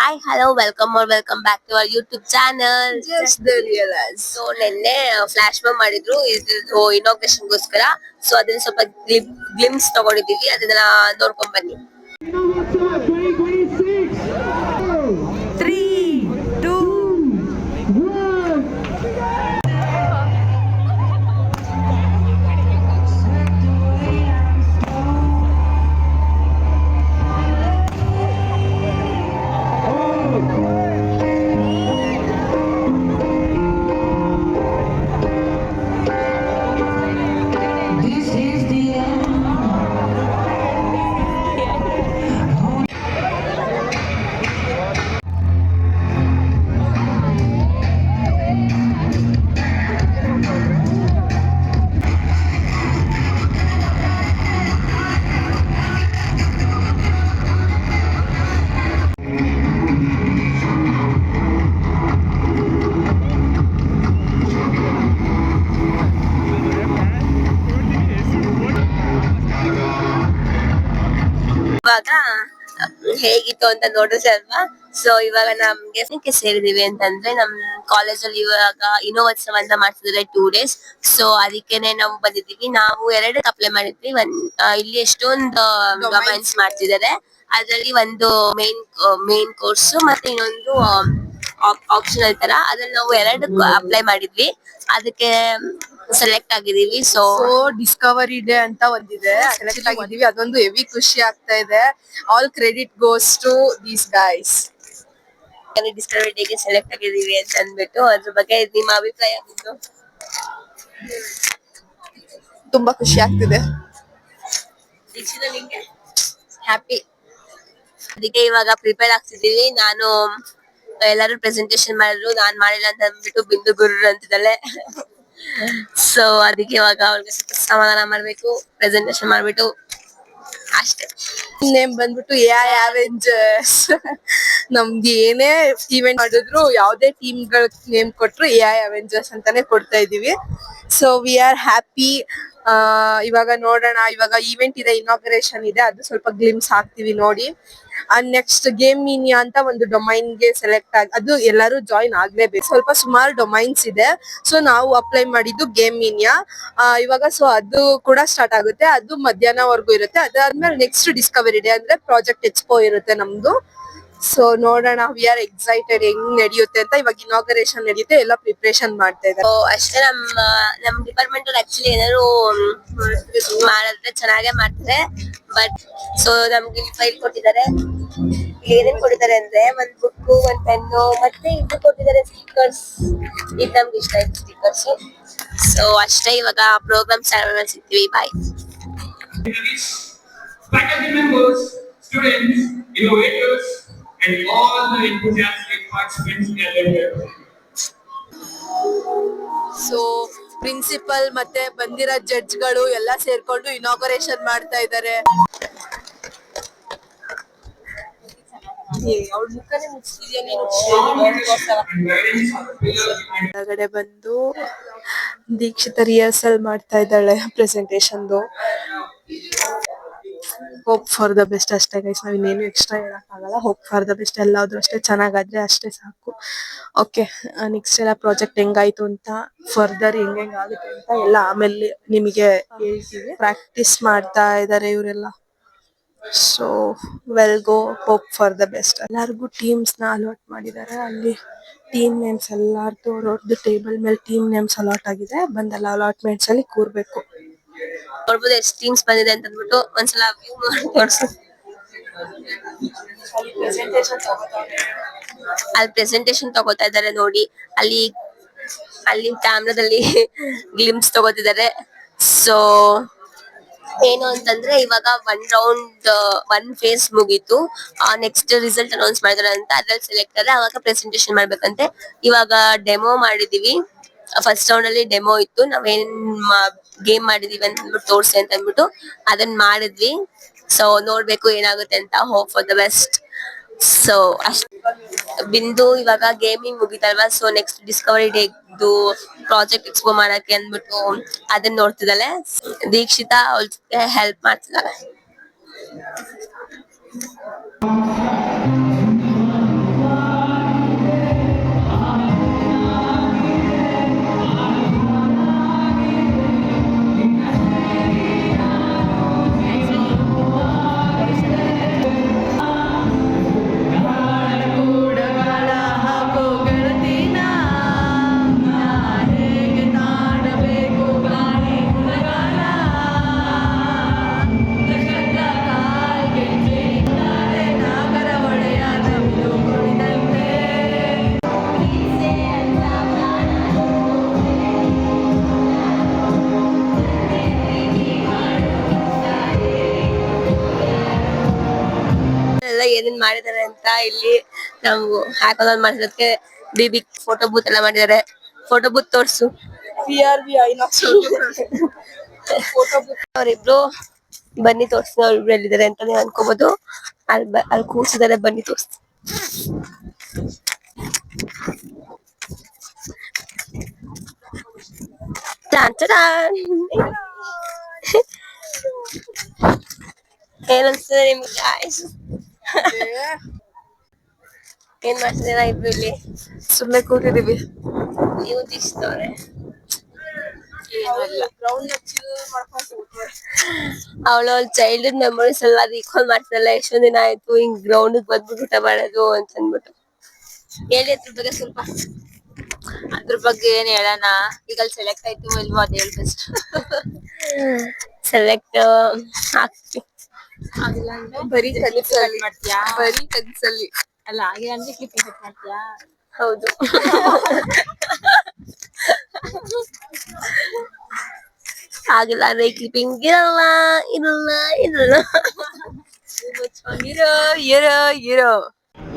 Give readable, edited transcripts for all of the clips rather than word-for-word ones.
Hi, hello, welcome back to our YouTube channel. Just the realize. So ನಿನ್ನೆ flash bomb ಮಾಡಿದ್ರು ಇದು ಇನಾಗ್ರೇಷನ್ಗೋಸ್ಕರ. So ಅದನ್ನ ಸ್ವಲ್ಪ ಗ್ಲಿಮ್ಸ್ ತಗೊಂಡಿದೀವಿ, ಅದನ್ನ ನೋಡ್ಕೊಂಡ್ ಬನ್ನಿ. 3, 2, 1. ಇವಾಗ ಹೇಗಿತ್ತು ಅಂತ ನೋಡಿದ್ರೆ ಅಲ್ವಾ. ಸೊ ಇವಾಗ ನಮ್ಗೆ ಸೇರಿದೀವಿ ಅಂತಂದ್ರೆ ನಮ್ ಕಾಲೇಜಲ್ಲಿ ಇವಾಗ ಇನ್ನೋತ್ಸವ ಅಂತ ಮಾಡ್ತಿದ್ದಾರೆ 2 days. ಸೊ ಅದಕ್ಕೇನೆ ನಾವು ಬಂದಿದೀವಿ. ನಾವು 2 ಅಪ್ಲೈ ಮಾಡಿದ್ವಿ. ಇಲ್ಲಿ ಎಷ್ಟೊಂದು ಡೊಮೈನ್ಸ್ ಮಾಡ್ತಿದ್ದಾರೆ. ಅದ್ರಲ್ಲಿ ಒಂದು ಮೇನ್ ಕೋರ್ಸ್ ಮತ್ತೆ ಇನ್ನೊಂದು ಆಪ್ಷನಲ್ ತರ. ಅದ್ರಲ್ಲಿ ನಾವು 2 ಅಪ್ಲೈ ಮಾಡಿದ್ವಿ, ಅದಕ್ಕೆ ಸೆಲೆಕ್ಟ್ ಆಗಿದೀವಿ. ಸೊ ಡಿಸ್ಕವರಿ ಡೇ ಅಂತ ಒಂದಿದೆ, ಸೆಲೆಕ್ಟ್ ಆಗಿದೀವಿ. ಅದೊಂದು ಹೆವಿ ಖುಷಿ ಆಗ್ತಾ ಇದೆ. All credit goes to these guys. Discovery ಡೇಗೆ ಸೆಲೆಕ್ಟ್ ಆಗಿದೀವಿ ಅಂತ ಅಂದ್ಬಿಟ್ಟು, ಅದ್ರ ಬಗ್ಗೆ ನಿಮ್ಮ ಅಭಿಪ್ರಾಯ ಆಗಿತ್ತು? ತುಂಬಾ ಖುಷಿ ಆಗ್ತಿದೆ. ಹ್ಯಾಪಿ. ಅದಕ್ಕೆ ಇವಾಗ ಪ್ರಿಪೇರ್ ಆಗ್ತಿದೀವಿ. ಎಲ್ಲರೂ ಪ್ರೆಸೆಂಟೇಶನ್ ಮಾಡಿದ್ರು, ನಾನ್ ಮಾಡಿಲ್ಲ ಅಂತ ಅಂದ್ಬಿಟ್ಟು ಬಿಂದು ಗುರು ಅಂತಿದ್ದಾಳೆ. ಸೊ ಅದಕ್ಕೆ ಇವಾಗ ಅವ್ರಿಗೆ ಸಮಾಧಾನ ಮಾಡ್ಬೇಕು, ಪ್ರೆಸೆಂಟೇಶನ್ ಮಾಡ್ಬಿಟ್ಟು ಅಷ್ಟೇ. ನೇಮ್ ಬಂದ್ಬಿಟ್ಟು AI ಅವೆಂಜರ್ಸ್. ನಮ್ದು ಏನೇ ಇವೆಂಟ್ ಮಾಡಿದ್ರು, ಯಾವ್ದೇ ಟೀಮ್ ಗಳ ನೇಮ್ ಕೊಟ್ರು AI ಅವೆಂಜರ್ಸ್ ಅಂತಾನೆ ಕೊಡ್ತಾ ಇದೀವಿ. So we are happy. ಇವಾಗ ನೋಡೋಣ, ಇವಾಗ ಇವೆಂಟ್ ಇದೆ, ಇನಾಗ್ರೇಷನ್ ಇದೆ, ಅದು ಸ್ವಲ್ಪ ಗ್ಲಿಮ್ಸ್ ಹಾಕ್ತಿವಿ ನೋಡಿ. ನೆಕ್ಸ್ಟ್ ಗೇಮ್ ಮೀನಿಯಾ ಅಂತ ಒಂದು ಡೊಮೈನ್ ಗೆ ಸೆಲೆಕ್ಟ್ ಅದು ಎಲ್ಲರೂ ಜಾಯಿನ್ ಆಗ್ಲೇಬೇಕು. ಸ್ವಲ್ಪ ಸುಮಾರು ಡೊಮೈನ್ಸ್ ಇದೆ. ಸೊ ನಾವು ಅಪ್ಲೈ ಮಾಡಿದ್ದು ಗೇಮ್ ಮೀನಿಯಾ. ಇವಾಗ ಸೊ ಅದು ಕೂಡ ಸ್ಟಾರ್ಟ್ ಆಗುತ್ತೆ. ಅದು ಮಧ್ಯಾಹ್ನವರೆಗೂ ಇರುತ್ತೆ. ಅದಾದ್ಮೇಲೆ ನೆಕ್ಸ್ಟ್ ಡಿಸ್ಕವರಿ ಡೇ ಅಂದ್ರೆ ಪ್ರಾಜೆಕ್ಟ್ ಎಕ್ಸ್ಪೋ ಇರುತ್ತೆ ನಮ್ದು. ಸೊ ನೋಡೋಣ, ವಿ ಆರ್ ಎಕ್ಸೈಟೆಡ್ ಹೆಂಗ್ ನಡೆಯುತ್ತೆ ಅಂತ. ಇವಾಗ ಇನಾಗ್ರೇಷನ್ ನಡೆಯುತ್ತೆ, ಎಲ್ಲ ಪ್ರಿಪರೇಷನ್ ಮಾಡ್ತಾ ಇದ್ದಾರೆ. ಅಷ್ಟೇ. ನಮ್ ಡಿಪಾರ್ಟ್ಮೆಂಟ್ ಅಲ್ಲಿ ಆಕ್ಚುಲಿ ಏನಾದ್ರು ಮಾಡಿದ್ರೆ ಚೆನ್ನಾಗೇ ಮಾಡ್ತಾರೆ. ಬಟ್ ಸೊ ನಮ್ಗೆ ಫೈಲ್ ಕೊಟ್ಟಿದ್ದಾರೆ. ಏನೇನ್ ಕೊಟ್ಟಿದ್ದಾರೆ ಅಂದ್ರೆ ಒಂದ್ ಬುಕ್, ಒಂದ್ ಪೆನ್ನು, ಮತ್ತೆ ಇದು ಕೊಟ್ಟಿದ್ದಾರೆ ಸ್ಟಿಕ್ಕರ್ಸ್. ಇದು ನಮ್ಗೆ ಇಷ್ಟ ಆಯ್ತು ಸ್ಟಿಕ್ಕರ್ಸ್. ಸೊ ಅಷ್ಟೇ. ಇವಾಗ program start ಸಿಗ್ತೀವಿ. Bye. Faculty members, students, innovators, and all the enthusiastic participants gathered here. So principal ಮತ್ತೆ ಬಂದಿರೋ ಜಡ್ಜ್ಗಳು ಎಲ್ಲ ಸೇರ್ಕೊಂಡು ಇನಾಗ್ರೇಷನ್ ಮಾಡ್ತಾ ಇದ್ದಾರೆ. ಹೊರಗಡೆ ಬಂದು ದೀಕ್ಷಿತ ರಿಹರ್ಸಲ್ ಮಾಡ್ತಾ ಇದ್ದಾಳೆ ಪ್ರೆಸೆಂಟೇಶನ್ದು. ಹೋಪ್ ಫಾರ್ ದ ಬೆಸ್ಟ್ ಅಷ್ಟೇ ಗೈಸ್. ನಾವ್ ಇನ್ನೇನು ಎಕ್ಸ್ಟ್ರಾ ಹೇಳಕ್ ಆಗಲ್ಲ. Hope for the best. ಎಲ್ಲಾದ್ರೂ ಅಷ್ಟೇ ಚೆನ್ನಾಗಾದ್ರೆ ಅಷ್ಟೇ ಸಾಕು. ಓಕೆ, ನೆಕ್ಸ್ಟ್ ಎಲ್ಲ ಪ್ರಾಜೆಕ್ಟ್ ಹೆಂಗಾಯ್ತು ಅಂತ, ಫರ್ದರ್ ಹೆಂಗ್ ಆಗುತ್ತೆ ಅಂತ ಎಲ್ಲ ಆಮೇಲೆ ನಿಮಗೆ ಹೇಳ್ತೀವಿ. ಪ್ರಾಕ್ಟೀಸ್ ಮಾಡ್ತಾ ಇದಾರೆ ಇವರೆಲ್ಲ. So well go, hope for the best. ಎಲ್ಲಾರ್ಗು ಟೀಮ್ಸ್ ನ ಅಲಾಟ್ ಮಾಡಿದ್ದಾರೆ. ಅಲ್ಲಿ ಟೀಮ್ ನೇಮ್ಸ್ ಎಲ್ಲಾರ್ದು ಅವ್ರವ್ರದ್ದು ಟೇಬಲ್ ಮೇಲೆ ಟೀಮ್ ನೇಮ್ಸ್ ಅಲಾಟ್ ಆಗಿದೆ. ಬಂದೆಲ್ಲ ಅಲಾಟ್ಮೆಂಟ್ಸ್ ಅಲ್ಲಿ ಕೂರ್ಬೇಕು. ನೋಡ್ಬೋದು ಎಷ್ಟು ಟೀಮ್ಸ್ ಬಂದಿದೆ ಅಂತ ಅಂದ್ಬಿಟ್ಟು. ಒಂದ್ಸಲ ವ್ಯೂ ತೋರಿಸು. ಅಲ್ಲಿ ಪ್ರೆಸೆಂಟೇಶನ್ ತಗೋತಾ ಇದ್ದಾರೆ ನೋಡಿ. ಅಲ್ಲಿ ಕ್ಯಾಮ್ರಾದಲ್ಲಿ ಗ್ಲಿಮ್ಸ್ ತಗೋತಿದ್ದಾರೆ. ಸೊ ಏನು ಅಂತಂದ್ರೆ ಇವಾಗ ಒನ್ ಫೇಸ್ ಮುಗೀತು. ನೆಕ್ಸ್ಟ್ ರಿಸಲ್ಟ್ ಅನೌನ್ಸ್ ಮಾಡಿದಾರೆ ಅಂತ. ಅದ್ರಲ್ಲಿ ಸೆಲೆಕ್ಟ್ ಆದ್ರೆ ಅವಾಗ ಪ್ರೆಸೆಂಟೇಶನ್ ಮಾಡ್ಬೇಕಂತೆ. ಇವಾಗ ಡೆಮೋ ಮಾಡಿದೀವಿ. ಫಸ್ಟ್ ರೌಂಡ್ ಅಲ್ಲಿ ಡೆಮೋ ಇತ್ತು. ನಾವೇನ್ ಗೇಮ್ ಮಾಡಿದೀವಿ ಅಂತ ಅಂದ್ಬಿಟ್ಟು ತೋರ್ಸಿ ಅಂತ ಅಂದ್ಬಿಟ್ಟು ಅದನ್ನ ಮಾಡಿದ್ವಿ. ಸೊ ನೋಡ್ಬೇಕು ಏನಾಗುತ್ತೆ ಅಂತ. Hope for the best. So ಅಷ್ಟ. ಬಿಂದು ಇವಾಗ ಗೇಮಿಂಗ್ ಮುಗಿತಲ್ವಾ. So next discovery day project expo ಮಾಡಕ್ಕೆ ಅಂದ್ಬಿಟ್ಟು ಅದನ್ನ ನೋಡ್ತಿದ್ದಾಳೆ. ದೀಕ್ಷಿತಾ ಅವಳ ಜೊತೆ ಹೆಲ್ಪ್ ಮಾಡ್ತಿದ್ದಾಳೆ. ಏನೇನ್ ಮಾಡಿದಾರೆ ಅಂತ ಇಲ್ಲಿ ನಾವು ಹ್ಯಾಕಥಾನ್ ಮಾಡಿರೋದಕ್ಕೆ ಬಿಗ್ ಫೋಟೋ ಬೂತ್ ಎಲ್ಲ ಮಾಡಿದ್ದಾರೆ. ಫೋಟೋ ಬೂತ್ ತೋರ್ಸು. CRB INOX photo book. ಅವ್ರಿಬ್ರು ಬನ್ನಿ ತೋರ್ಸ್ತೀನಿ, ಅವ್ರಿಬ್ರು ಎಲ್ಲಿದ್ದಾರೆ ಅಂತ ನೀವು ಅನ್ಕೋಬಹುದು. ಅಲ್ಲಿ ಕೂರ್ಸಿದ್ದಾರೆ, ಬನ್ನಿ ತೋರಿಸ್ತೀನಿ. ಏನ್ ಅನ್ಸ್ತದೆ ನಿಮ್ಗೆ ಗಾಯ್ಸ್? ಏನ್ ಮಾಡ್ತಿದ್ದೀರಾ ಇಬ್ರು ಇಲ್ಲಿ? ಸುಮ್ನೆ ಕೂತಿದೀವಿ. ನೀವು ದಿಸ್ತವ್ರೆ ಅವಳ ಚೈಲ್ಡ್ಹುಡ್ ಮೆಮೊರೀಸ್ ಎಲ್ಲ ರೀಕಾಲ್ ಮಾಡ್ತಿರಲ್ಲ, ಎಷ್ಟೊಂದ್ ದಿನ ಆಯ್ತು ಹಿಂಗ್ ಗ್ರೌಂಡ್ ಬಂದ್ಬಿಟ್ಟು ಊಟ ಮಾಡೋದು ಅಂತ ಅನ್ಬಿಟ್ಟು. ಹೇಳಿ ಅದ್ರ ಬಗ್ಗೆ ಸ್ವಲ್ಪ. ಅದ್ರ ಬಗ್ಗೆ ಏನ್ ಹೇಳೋಣ, ಈಗ ಅಲ್ಲಿ ಸೆಲೆಕ್ಟ್ ಆಯ್ತು ಇಲ್ವೋ ಅದ್ ಹೇಳಿ ಬೆಸ್ಟ್. ಸೆಲೆಕ್ಟ್ ಆಗ್ತಿ ಆಗಿಲ್ಲ ಅಂದ್ರೆ ಬರೀ ಕನ್ಸಲ್ಲಿ ಮಾಡ್ತೀಯಾ? ಬರೀ ಕನ್ಸಲ್ಲಿ ಅಲ್ಲ ಆಗಿಲ್ಲ ಅಂದ್ರೆ ಕ್ಲಿಪ್ ಕಟ್ ಮಾಡ್ತೀಯಾ? ಹೌದು. ಆಗಿಲ್ಲ ಅಂದ್ರೆ ಕ್ಲಿಪಿಂಗ್ ಇರಲ್ಲ ಇರಲ್ಲ ಇರಲ್ಲ. ಇರೋ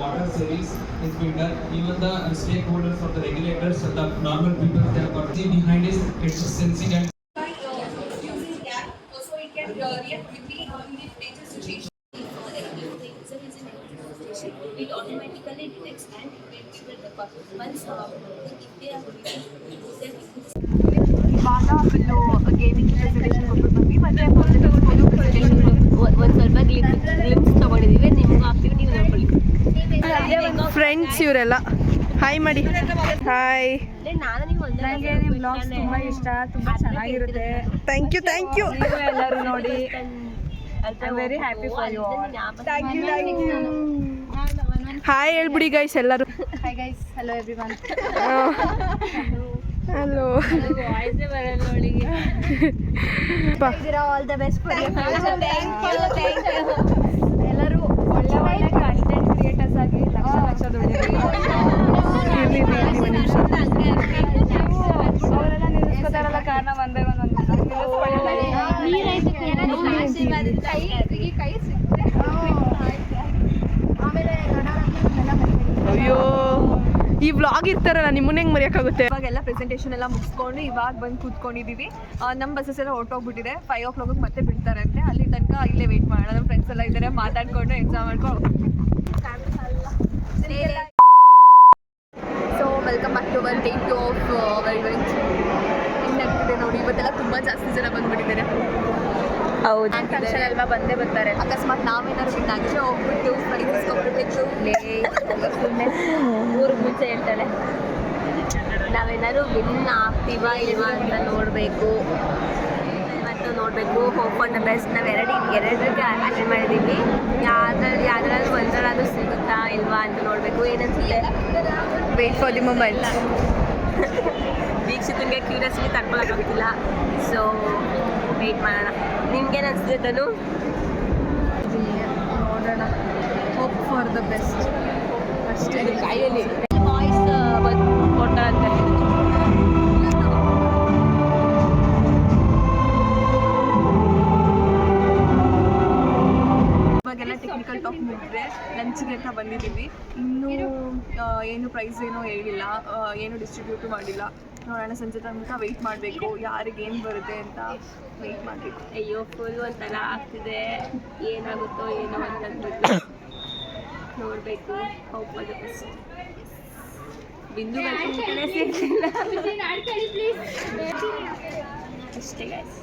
Water series is being done. Even the stakeholders of the regulators and the normal people, they have got the behind is it's sensing and Also, it can react quickly in the stages to change. It automatically detects and it will record. Once if they are ಇವಾಗ full gaming presentation ಕೊಟ್ಬಿಟ್ಟು ಬಂದ್ವಿ, ಮತ್ತೆ ಒಂದ್ ಸ್ವಲ್ಪ glimpse ತಗೊಂಡಿದೀವಿ, ನಿಮ್ಗೂ ಹಾಕ್ತೀವಿ, ನೀವು ನೋಡ್ಕೊಳ್ಳಿ. ಫ್ರೆಂಡ್ಸ್ ಇವರೆಲ್ಲ. ಹಾಯ್ ಮಾಡಿ. ಹಾಯ್. ನಾನು ನೀವು ನನಗೆ ನಿಮ್ಮ ಬ್ಲಾಗ್ಸ್ ತುಂಬ ಇಷ್ಟ, ತುಂಬ ಚೆನ್ನಾಗಿರುತ್ತೆ. ಥ್ಯಾಂಕ್ ಯು ನೀವು ಎಲ್ಲರೂ ನೋಡಿ. I am very happy for you all. Thank you. Hi ಹೇಳ್ಬಿಡಿ ಗೈಸ್ ಎಲ್ಲರೂ. Hi guys, hello everyone. Hello. ವಾಯ್ಸೇ ಬರಲ್ಲ ಅವಳಿಗೆ. All the best for your future. ಎಲ್ಲರೂ ಒಳ್ಳೆ ಒಳ್ಳೆ ಕಂಟೆಂಟ್ ಕ್ರಿಯೇಟರ್ಸ್ ಆಗಿ ಲಕ್ಷ ದುಡಿಯಿರಿ. ಅವರೆಲ್ಲ ನಿಲ್ಲಿಸ್ಕೋತಾರಲ್ಲ ಕಾರಣ ಒಂದೇ ಅಯ್ಯೋ, ಈ ವ್ಲಾಗ್ ಇರ್ತಾರಲ್ಲ, ನಿಮ್ಮನ್ನ ಹೆಂಗ್ ಮರೆಯೋಕ್ಕಾಗುತ್ತೆ? ಇವಾಗೆಲ್ಲ ಪ್ರೆಸೆಂಟೇಷನ್ ಎಲ್ಲ ಮುಗಿಸ್ಕೊಂಡು ಇವಾಗ ಬಂದು ಕೂತ್ಕೊಂಡಿದ್ದೀವಿ. ನಮ್ಮ ಬಸ್ಸಸ್ ಎಲ್ಲ ಹೊರಟೋಗ್ಬಿಟ್ಟಿದೆ. 5 o'clock ಮತ್ತೆ ಬಿಡ್ತಾರಂತೆ. ಅಲ್ಲಿ ತನಕ ಇಲ್ಲೇ ವೆಯ್ಟ್ ಮಾಡೋಣ. ನಮ್ಮ ಫ್ರೆಂಡ್ಸ್ ಎಲ್ಲ ಇದ್ದಾರೆ, ಮಾತಾಡ್ಕೊಂಡು ಎಕ್ಸಾಮ್ ಮಾಡ್ಕೊಂಡು. So welcome back to our day 2 of our event. ಹೆಂಗಾಗ್ತಿದೆ ನೋಡಿ, ಇವತ್ತೆಲ್ಲ ತುಂಬ ಜಾಸ್ತಿ ಜನ ಬಂದ್ಬಿಟ್ಟಿದ್ದಾರೆ. ಹೌದು, ಫಂಕ್ಷನ್ ಅಲ್ವಾ, ಬಂದೇ ಬರ್ತಾರೆ. ಅಕಸ್ಮಾತ್ ನಾವೇನಾದ್ರು ವಿನ್ ಆಗಿದ್ರೆ ಹೋಗ್ಬಿಟ್ಟು ಪ್ರೈಸಸ್ ಕೊಟ್ಬಿಟ್ಟು ಊರಿಗೆ ಮುಂಚೆ ಹೇಳ್ತಾಳೆ. ನಾವೇನಾದ್ರು ವಿನ್ ಆಗ್ತೀವಾ ಇಲ್ವಾ ಅಂತ ನೋಡಬೇಕು. Hope for the best. ನಾವು ಎರಡಕ್ಕೆ ಅಟೆಂಡ್ ಮಾಡಿದ್ದೀವಿ. ಯಾವ್ದಾದ್ರು ಒಂದರಾದ್ರೂ ಸಿಗುತ್ತಾ ಇಲ್ವಾ ಅಂತ ನೋಡಬೇಕು. ಏನನ್ಸುತ್ತೆ? Wait for the moment. ವೀಕ್ಷಕನಿಗೆ ಕ್ಯೂರಿಯಾಸಿಟಿ ತಡ್ಕೊಳಕ್ಕಾಗ್ತಿಲ್ಲ. ಸೊ ವೆಯ್ಟ್ ಮಾಡೋಣ. ನಿಮ್ಗೇನು ಅನಿಸ್ತಿದೆ ತನು? ನೋಡೋಣ. ಹೋಪ್ ಫಾರ್ ದ ಬೆಸ್ಟ್ ಅಷ್ಟೇ. ಕೈಯಲ್ಲಿ ವಾಯ್ಸ್ ಕೊಟ್ಟಾರಂತೆ. ಇವಾಗೆಲ್ಲ ಟೆಕ್ನಿಕಲ್ ಟಾಕ್ ಮುಗಿದ್ರೆ ಲಂಚ್ಗೆ ಅಂತ ಬಂದಿದ್ದೀವಿ. ಇನ್ನೂ ಏನು ಪ್ರೈಸ್ ಏನೋ ಹೇಳಿಲ್ಲ, ಏನು ಡಿಸ್ಟ್ರಿಬ್ಯೂಟ್ ಮಾಡಿಲ್ಲ. ನೋಡೋಣ, ಸಂಜೆ ತನಕ ವೆಯ್ಟ್ ಮಾಡಬೇಕು. ಯಾರಿಗೆ ಏನು ಬರುತ್ತೆ ಅಂತ ವೆಯ್ಟ್ ಮಾಡಬೇಕು. ಅಯ್ಯೋ, ಫುಲ್ ಒಂಥರ ಆಗ್ತಿದೆ. ಏನಾಗುತ್ತೋ ಏನೋ ಅಂತಂದ್ಬಿಟ್ಟು ನೋಡಬೇಕು. Hope for the best. ಬಿಂದು ಕಡೆ ಸಿಗ್ತಿಲ್ಲ ಅಷ್ಟೇ ಗೈಸ್.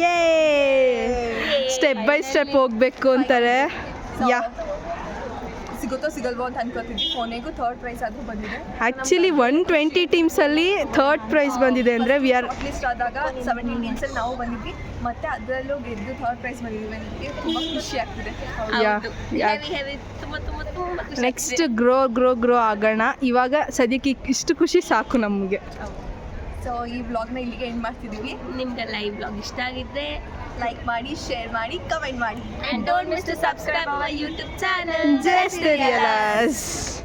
ಯೇ ಸ್ಟೆಪ್ ಬೈ ಸ್ಟೆಪ್ ಹೋಗ್ಬೇಕು ಅಂತಾರೆ. ಯಾ ಸಿಗುತ್ತೋ ಸಿಗಲ್ವೋ ಅಂತ ಅನ್ಕೋತಿದ್ವಿ. ಕೊನೆಗೂ ಥರ್ಡ್ ಪ್ರೈಸ್ ಆದರೂ ಬಂದಿದೆ. ಆ್ಯಕ್ಚುಲಿ 120 ಟೀಮ್ಸಲ್ಲಿ ಥರ್ಡ್ ಪ್ರೈಸ್ ಬಂದಿದೆ ಅಂದರೆ ವಿ ಆರ್ ಲಿಸ್ಟ್ ಆದಾಗ 17 ಟೀಮ್ಸಲ್ಲಿ ನಾವು ಬಂದಿದ್ವಿ, ಮತ್ತೆ ಅದರಲ್ಲೂ ಗೆದ್ದು ಥರ್ಡ್ ಪ್ರೈಸ್ ಬಂದಿದ್ವಿ. ನನಗೆ ತುಂಬ ಖುಷಿ ಆಗ್ತಿದೆ. ನೆಕ್ಸ್ಟ್ ಗ್ರೋ ಆಗೋಣ. ಇವಾಗ ಸದ್ಯಕ್ಕೆ ಇಷ್ಟು ಖುಷಿ ಸಾಕು ನಮಗೆ. ಸೊ ಈ ವ್ಲಾಗ್ನ ಇಲ್ಲಿಗೆ ಎಂಡ್ ಮಾಡ್ತಿದ್ದೀವಿ. ನಿಮ್ಗೆಲ್ಲ ಈ ಬ್ಲಾಗ್ ಇಷ್ಟ ಆಗಿದ್ರೆ ಲೈಕ್ ಮಾಡಿ, ಶೇರ್ ಮಾಡಿ, ಕಮೆಂಟ್ ಮಾಡಿ. and don't miss to subscribe our YouTube channel. Just realize.